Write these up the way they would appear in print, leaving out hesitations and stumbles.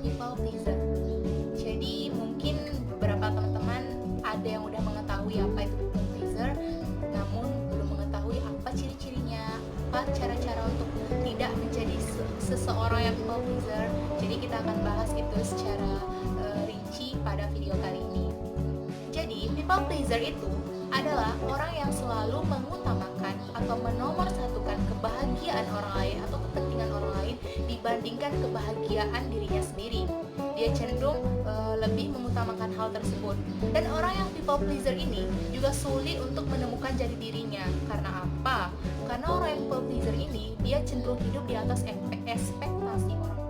people pleaser. Jadi mungkin beberapa teman-teman ada yang udah mengetahui apa itu people pleaser, namun belum mengetahui apa ciri-cirinya, apa cara-cara untuk tidak menjadi seseorang yang people pleaser. Jadi kita akan bahas itu secara rinci pada video kali ini. Jadi people pleaser itu adalah orang yang selalu mengutamakan atau menomorsatukan kebahagiaan orang lain atau kepentingan orang lain dibandingkan kebahagiaan dirinya sendiri. Dia cenderung lebih mengutamakan hal tersebut. Dan orang yang people pleaser ini juga sulit untuk menemukan jati dirinya. Karena apa? Karena orang yang people pleaser ini dia cenderung hidup di atas ekspektasi orang.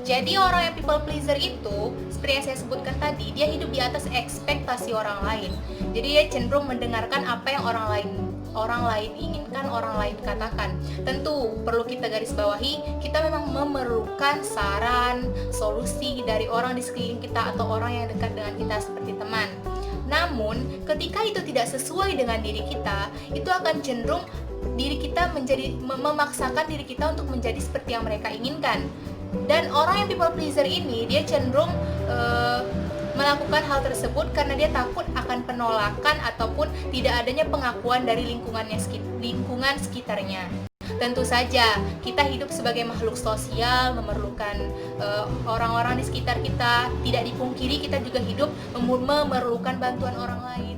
Jadi orang yang people pleaser itu, seperti yang saya sebutkan tadi, dia hidup di atas ekspektasi orang lain. Jadi dia cenderung mendengarkan apa yang orang lain inginkan, orang lain katakan. Tentu perlu kita garis bawahi, kita memang memerlukan saran, solusi dari orang di sekeliling kita atau orang yang dekat dengan kita seperti teman. Namun, ketika itu tidak sesuai dengan diri kita, itu akan cenderung diri kita memaksakan diri kita untuk menjadi seperti yang mereka inginkan. Dan orang yang people pleaser ini dia cenderung melakukan hal tersebut karena dia takut akan penolakan ataupun tidak adanya pengakuan dari lingkungan sekitarnya. Tentu saja kita hidup sebagai makhluk sosial, memerlukan orang-orang di sekitar kita. Tidak dipungkiri kita juga hidup memerlukan bantuan orang lain.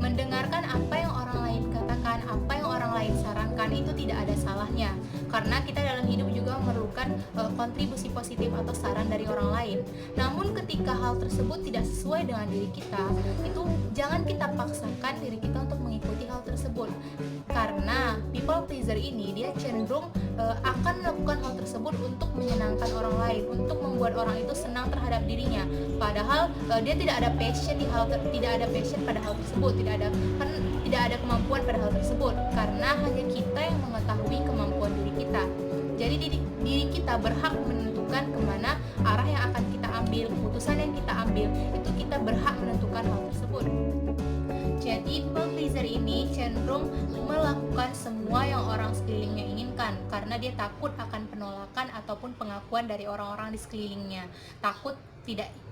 Mendengarkan apa yang orang lain katakan, apa yang orang lain sarankan itu tidak ada salahnya. Karena kita dalam hidup juga memerlukan kontribusi positif atau saran dari orang lain. Namun ketika hal tersebut tidak sesuai dengan diri kita, itu jangan kita paksakan diri kita untuk mengikuti hal tersebut. Karena people pleaser ini dia cenderung akan melakukan hal tersebut untuk menyenangkan orang lain, untuk membuat orang itu senang terhadap dirinya. Padahal dia tidak ada passion pada hal tersebut, tidak ada kemampuan pada hal tersebut. Karena hanya kita yang mengetahui kemampuan diri kita. Jadi diri kita berhak menentukan kemana arah yang akan kita ambil, keputusan yang kita ambil, itu kita berhak menentukan hal tersebut. Jadi people pleaser ini cenderung melakukan semua yang orang sekelilingnya inginkan karena dia takut akan penolakan ataupun pengakuan dari orang-orang di sekelilingnya. Takut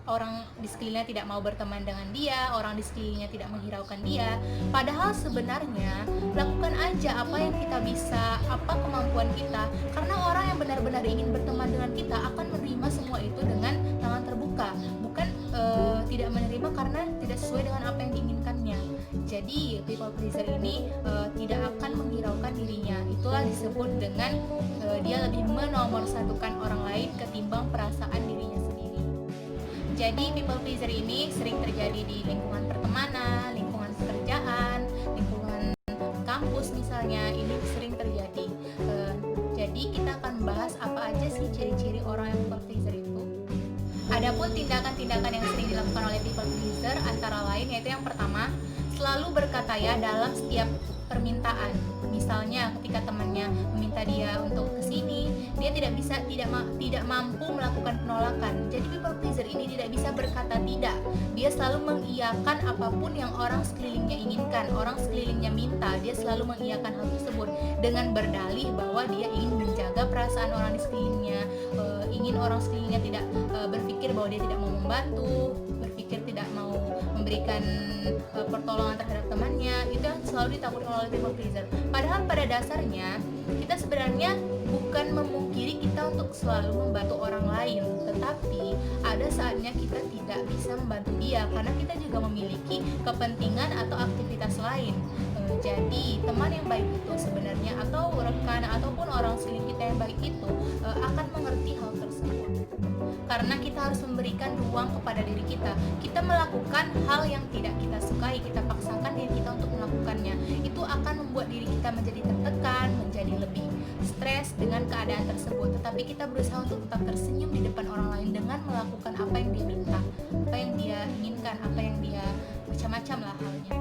orang di sekelilingnya tidak mau berteman dengan dia, orang di sekelilingnya tidak menghiraukan dia. Padahal sebenarnya lakukan aja apa yang kita bisa, apa kemampuan kita. Karena orang yang benar-benar ingin berteman dengan kita akan menerima semua itu dengan tangan terbuka, bukan tidak menerima karena tidak sesuai dengan apa yang diinginkannya. Jadi people pleaser ini tidak akan menghiraukan dirinya. Itulah disebut dengan dia lebih menomorsatukan orang lain ketimbang perasaan dirinya sendiri. Jadi people pleaser ini sering terjadi di lingkungan pertemanan, lingkungan pekerjaan, lingkungan kampus misalnya, ini sering terjadi. Jadi kita akan membahas apa aja sih ciri-ciri orang yang people pleaser itu. Adapun tindakan-tindakan yang sering dilakukan oleh people pleaser antara lain yaitu yang pertama, selalu berkata ya dalam setiap permintaan. Misalnya ketika temannya meminta dia untuk kesini, dia tidak mampu melakukan penolakan. Jadi people pleaser ini tidak bisa berkata tidak. Dia selalu mengiyakan apapun yang orang sekelilingnya inginkan, orang sekelilingnya minta, dia selalu mengiyakan hal tersebut dengan berdalih bahwa dia ingin menjaga perasaan orang di sekelilingnya, ingin orang sekelilingnya tidak berpikir bahwa dia tidak mau membantu, berpikir tidak mau memberikan pertolongan terhadap temannya. Itu yang selalu ditakutkan oleh people pleaser. Padahal pada dasarnya kita sebenarnya bukan memungkiri kita untuk selalu membantu orang lain, tetapi ada saatnya kita tidak bisa membantu dia karena kita juga memiliki kepentingan atau aktivitas lain. Jadi teman yang baik itu sebenarnya atau rekan ataupun orang sekeliling kita yang baik itu akan mengerti hal tersebut. Karena kita harus memberikan ruang kepada diri kita. Kita melakukan hal yang tidak kita sukai, kita paksakan diri kita untuk melakukannya. Itu akan membuat diri kita menjadi tertekan, menjadi lebih stres dengan keadaan tersebut. Tetapi kita berusaha untuk tetap tersenyum di depan orang lain dengan melakukan apa yang dia minta, apa yang dia inginkan, apa yang dia macam-macam lah halnya.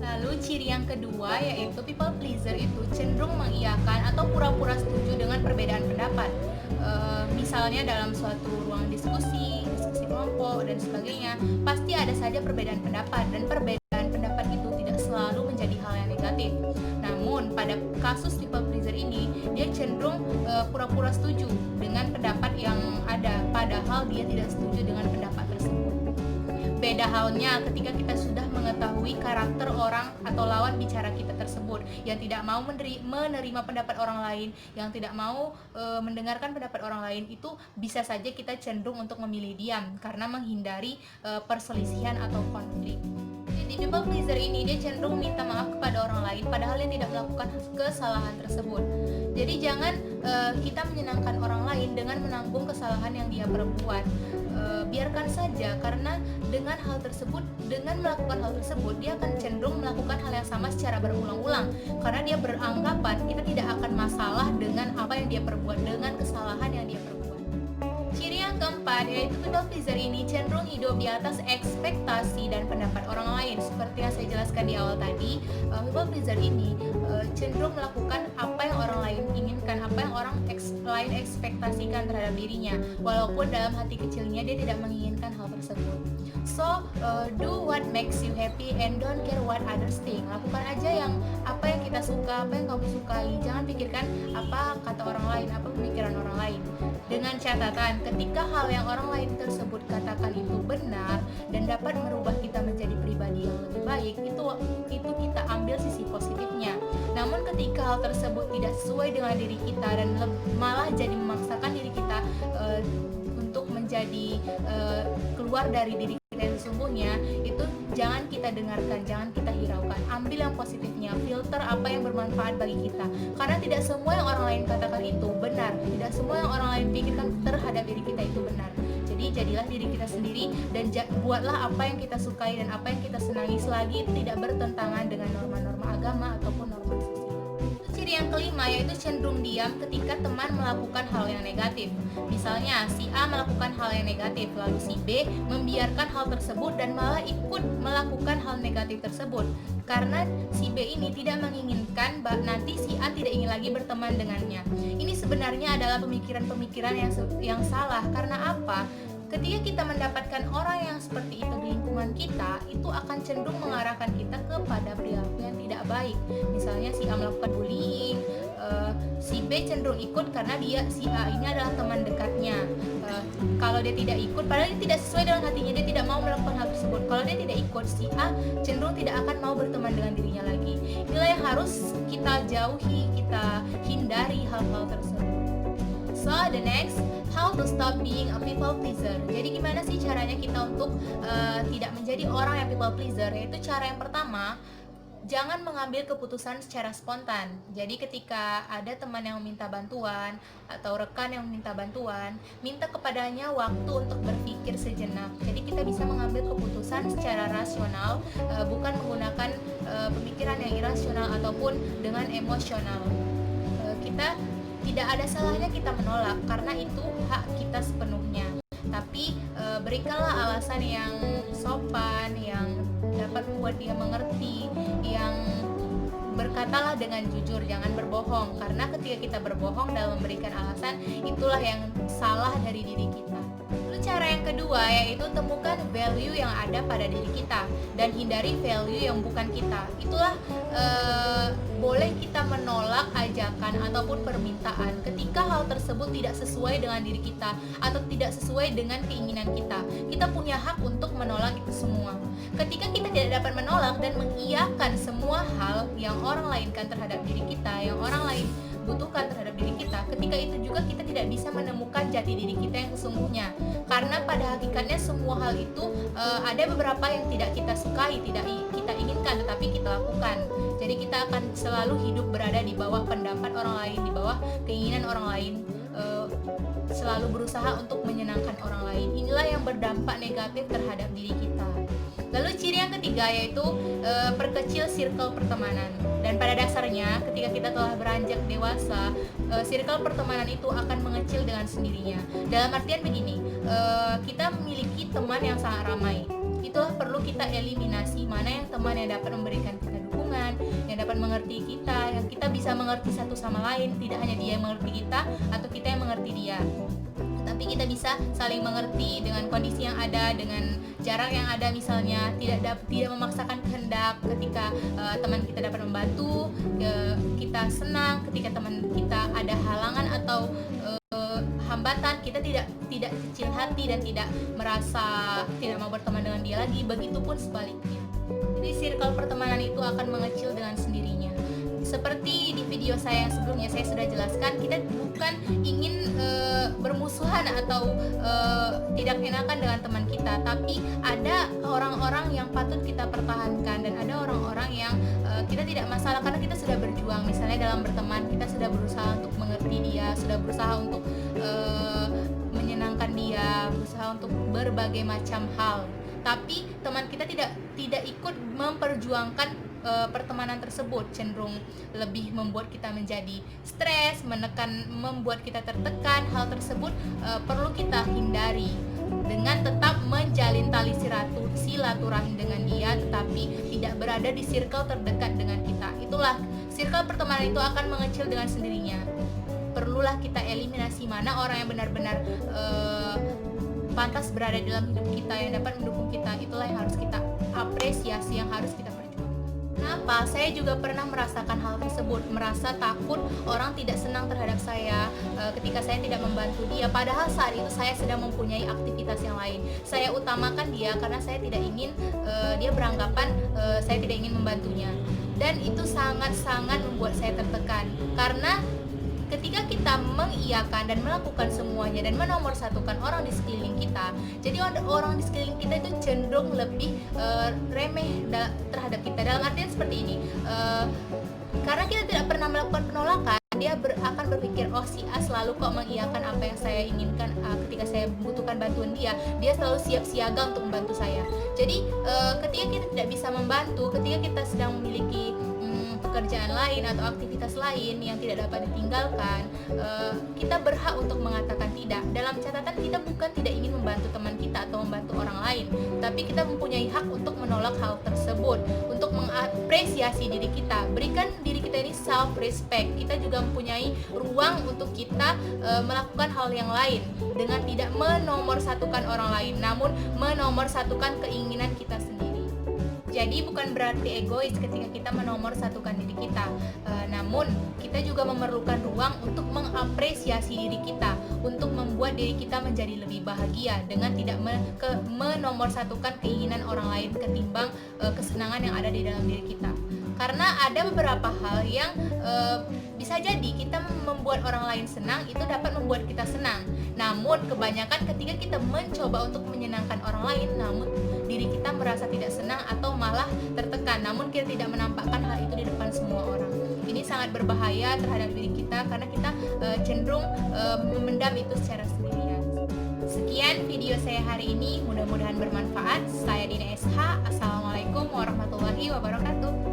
Lalu ciri yang kedua yaitu people pleaser itu cenderung mengiyakan atau pura-pura setuju dengan perbedaan pendapat. Misalnya dalam suatu ruang diskusi kelompok dan sebagainya, pasti ada saja perbedaan pendapat dan perbedaan pendapat itu tidak selalu menjadi hal yang negatif. Namun pada kasus people pleaser ini, dia cenderung pura-pura setuju dengan pendapat yang ada, padahal dia tidak setuju dengan pendapat tersebut. Beda halnya ketika kita sudah mengetahui karakter orang atau lawan bicara kita tersebut, yang tidak mau menerima pendapat orang lain, yang tidak mau mendengarkan pendapat orang lain, itu bisa saja kita cenderung untuk memilih diam karena menghindari perselisihan atau konflik. Di people pleaser ini dia cenderung minta maaf kepada orang lain padahal dia tidak melakukan kesalahan tersebut. Jadi jangan kita menyenangkan orang lain dengan menanggung kesalahan yang dia perbuat. Biarkan saja, karena dengan melakukan hal tersebut dia akan cenderung melakukan hal yang sama secara berulang-ulang, karena dia beranggapan kita tidak akan masalah dengan apa yang dia perbuat, dengan kesalahan yang dia perbuat. Ciri yang keempat yaitu people pleaser ini cenderung hidup di atas ekspektasi dan pendapat orang lain. Seperti yang saya jelaskan di awal tadi, people pleaser ini cenderung melakukan apa yang orang lain inginkan, apa yang orang lain ekspektasikan terhadap dirinya, walaupun dalam hati kecilnya dia tidak menginginkan hal tersebut. So, do what makes you happy and don't care what others think. Lakukan aja apa yang kita suka, apa yang kamu sukai. Jangan pikirkan apa kata orang lain, apa pemikiran orang lain. Dengan catatan, ketika hal yang orang lain tersebut katakan itu benar dan dapat merubah kita menjadi pribadi yang lebih baik, itu kita ambil sisi positifnya. Namun ketika hal tersebut tidak sesuai dengan diri kita dan malah jadi memaksakan diri kita untuk menjadi keluar dari diri kita yang sesungguhnya, itu jangan kita dengarkan, jangan kita hiraukan. Ambil yang positifnya, filter apa yang bermanfaat bagi kita, karena tidak semua yang orang lain katakan itu benar, tidak semua yang orang lain pikirkan terhadap diri kita itu benar. Jadi jadilah diri kita sendiri dan buatlah apa yang kita sukai dan apa yang kita senangi, selagi itu tidak bertentangan dengan norma-norma agama ataupun norma sosial. Ciri yang kelima yaitu cenderung diam ketika teman melakukan hal yang negatif. Misalnya si A melakukan hal yang negatif, lalu si B membiarkan hal tersebut dan malah ikut melakukan hal negatif tersebut, karena si B ini tidak menginginkan nanti si A tidak ingin lagi berteman dengannya. Ini sebenarnya adalah pemikiran-pemikiran yang salah. Karena apa? Ketika kita mendapatkan orang yang seperti itu di lingkungan kita, itu akan cenderung mengarahkan kita kepada perilaku yang tidak baik. Misalnya si A melakukan bullying, si B cenderung ikut karena si A ini adalah teman dekatnya. Kalau dia tidak ikut, padahal dia tidak sesuai dengan hatinya, dia tidak mau melakukan hal tersebut. Kalau dia tidak ikut, si A cenderung tidak akan mau berteman dengan dirinya lagi. Inilah yang harus kita jauhi, kita hindari hal-hal tersebut. So the next, how to stop being a people pleaser. Jadi gimana sih caranya kita untuk tidak menjadi orang yang people pleaser? Yaitu cara yang pertama, jangan mengambil keputusan secara spontan. Jadi ketika ada teman yang meminta bantuan atau rekan yang meminta bantuan, minta kepadanya waktu untuk berpikir sejenak. Jadi kita bisa mengambil keputusan secara rasional, bukan menggunakan pemikiran yang irasional ataupun dengan emosional. Kita tidak ada salahnya kita menolak, karena itu hak kita sepenuhnya. Tapi berikanlah alasan yang sopan, yang dapat membuat dia mengerti, yang berkatalah dengan jujur, jangan berbohong. Karena ketika kita berbohong dalam memberikan alasan, itulah yang salah dari diri kita. Lalu cara yang kedua yaitu temukan value yang ada pada diri kita dan hindari value yang bukan kita. Itulah boleh kita menolak ajakan ataupun permintaan ketika hal tersebut tidak sesuai dengan diri kita atau tidak sesuai dengan keinginan kita. Kita punya hak untuk menolak itu semua. Ketika kita tidak dapat menolak dan mengiyakan semua hal yang orang lainkan terhadap diri kita, yang orang lain butuhkan terhadap diri kita, ketika itu juga kita tidak bisa menemukan jati diri kita yang sesungguhnya. Karena pada hakikatnya semua hal itu ada beberapa yang tidak kita sukai, tidak kita inginkan, tetapi kita lakukan. Jadi kita akan selalu hidup berada di bawah pendapat orang lain, di bawah keinginan orang lain, selalu berusaha untuk menyenangkan orang lain. Inilah yang berdampak negatif terhadap diri kita. Lalu ciri yang ketiga yaitu perkecil circle pertemanan. Dan pada dasarnya ketika kita telah beranjak dewasa, circle pertemanan itu akan mengecil dengan sendirinya. Dalam artian begini, kita memiliki teman yang sangat ramai. Itulah perlu kita eliminasi mana yang teman yang dapat memberikan kita dukungan, yang dapat mengerti kita, yang kita bisa mengerti satu sama lain, tidak hanya dia yang mengerti kita atau kita yang mengerti dia. Tapi kita bisa saling mengerti dengan kondisi yang ada, dengan jarak yang ada, misalnya tidak memaksakan kehendak ketika teman kita dapat membantu, kita senang ketika teman kita ada halangan atau hambatan, kita tidak kecil hati dan tidak merasa tidak mau berteman dengan dia lagi. Begitupun sebaliknya. Jadi circle pertemanan itu akan mengecil dengan sendirinya. Seperti di video saya yang sebelumnya saya sudah jelaskan, kita bukan ingin bermusuhan atau tidak enakan dengan teman kita, tapi ada orang-orang yang patut kita pertahankan dan ada orang-orang yang kita tidak masalah karena kita sudah berjuang. Misalnya dalam berteman, kita sudah berusaha untuk mengerti dia, sudah berusaha untuk menyenangkan dia, berusaha untuk berbagai macam hal. Tapi teman kita tidak ikut memperjuangkan pertemanan tersebut, cenderung lebih membuat kita menjadi stres, membuat kita tertekan. Hal tersebut perlu kita hindari dengan tetap menjalin tali silaturahim dengan dia, tetapi tidak berada di circle terdekat dengan kita. Itulah, circle pertemanan itu akan mengecil dengan sendirinya. Perlulah kita eliminasi mana orang yang benar-benar pantas berada di dalam hidup kita, yang dapat mendukung kita. Itulah yang harus kita apresiasi, yang harus kita perjuangkan. Kenapa? Saya juga pernah merasakan hal tersebut, merasa takut orang tidak senang terhadap saya ketika saya tidak membantu dia, padahal saat itu saya sedang mempunyai aktivitas yang lain. Saya utamakan dia karena saya tidak ingin dia beranggapan saya tidak ingin membantunya, dan itu sangat-sangat membuat saya tertekan. Karena ketika kita mengiyakan dan melakukan semuanya dan menomorsatukan orang di sekeliling kita, jadi orang di sekeliling kita itu cenderung lebih remeh terhadap kita. Dalam artian seperti ini, karena kita tidak pernah melakukan penolakan, dia akan berpikir, oh si A selalu kok mengiyakan apa yang saya inginkan ketika saya membutuhkan bantuan dia selalu siap siaga untuk membantu saya. Jadi ketika kita tidak bisa membantu, ketika kita sedang memiliki pekerjaan lain atau aktivitas lain yang tidak dapat ditinggalkan, kita berhak untuk mengatakan tidak. Dalam catatan, kita bukan tidak ingin membantu teman kita atau membantu orang lain, tapi kita mempunyai hak untuk menolak hal tersebut, untuk mengapresiasi diri kita. Berikan diri kita ini self respect. Kita juga mempunyai ruang untuk kita melakukan hal yang lain dengan tidak menomorsatukan orang lain, namun menomorsatukan keinginan kita sendiri. Jadi bukan berarti egois ketika kita menomorsatukan diri kita, namun kita juga memerlukan ruang untuk mengapresiasi diri kita, untuk membuat diri kita menjadi lebih bahagia dengan tidak menomorsatukan keinginan orang lain ketimbang kesenangan yang ada di dalam diri kita. Karena ada beberapa hal yang bisa jadi kita membuat orang lain senang, itu dapat membuat kita senang. Namun kebanyakan ketika kita mencoba untuk menyenangkan orang lain, namun diri kita merasa tidak senang atau malah tertekan, namun kita tidak menampakkan hal itu di depan semua orang. Ini sangat berbahaya terhadap diri kita karena kita cenderung memendam itu secara sendirian. Sekian video saya hari ini, mudah-mudahan bermanfaat. Saya Dina SH. Assalamualaikum warahmatullahi wabarakatuh.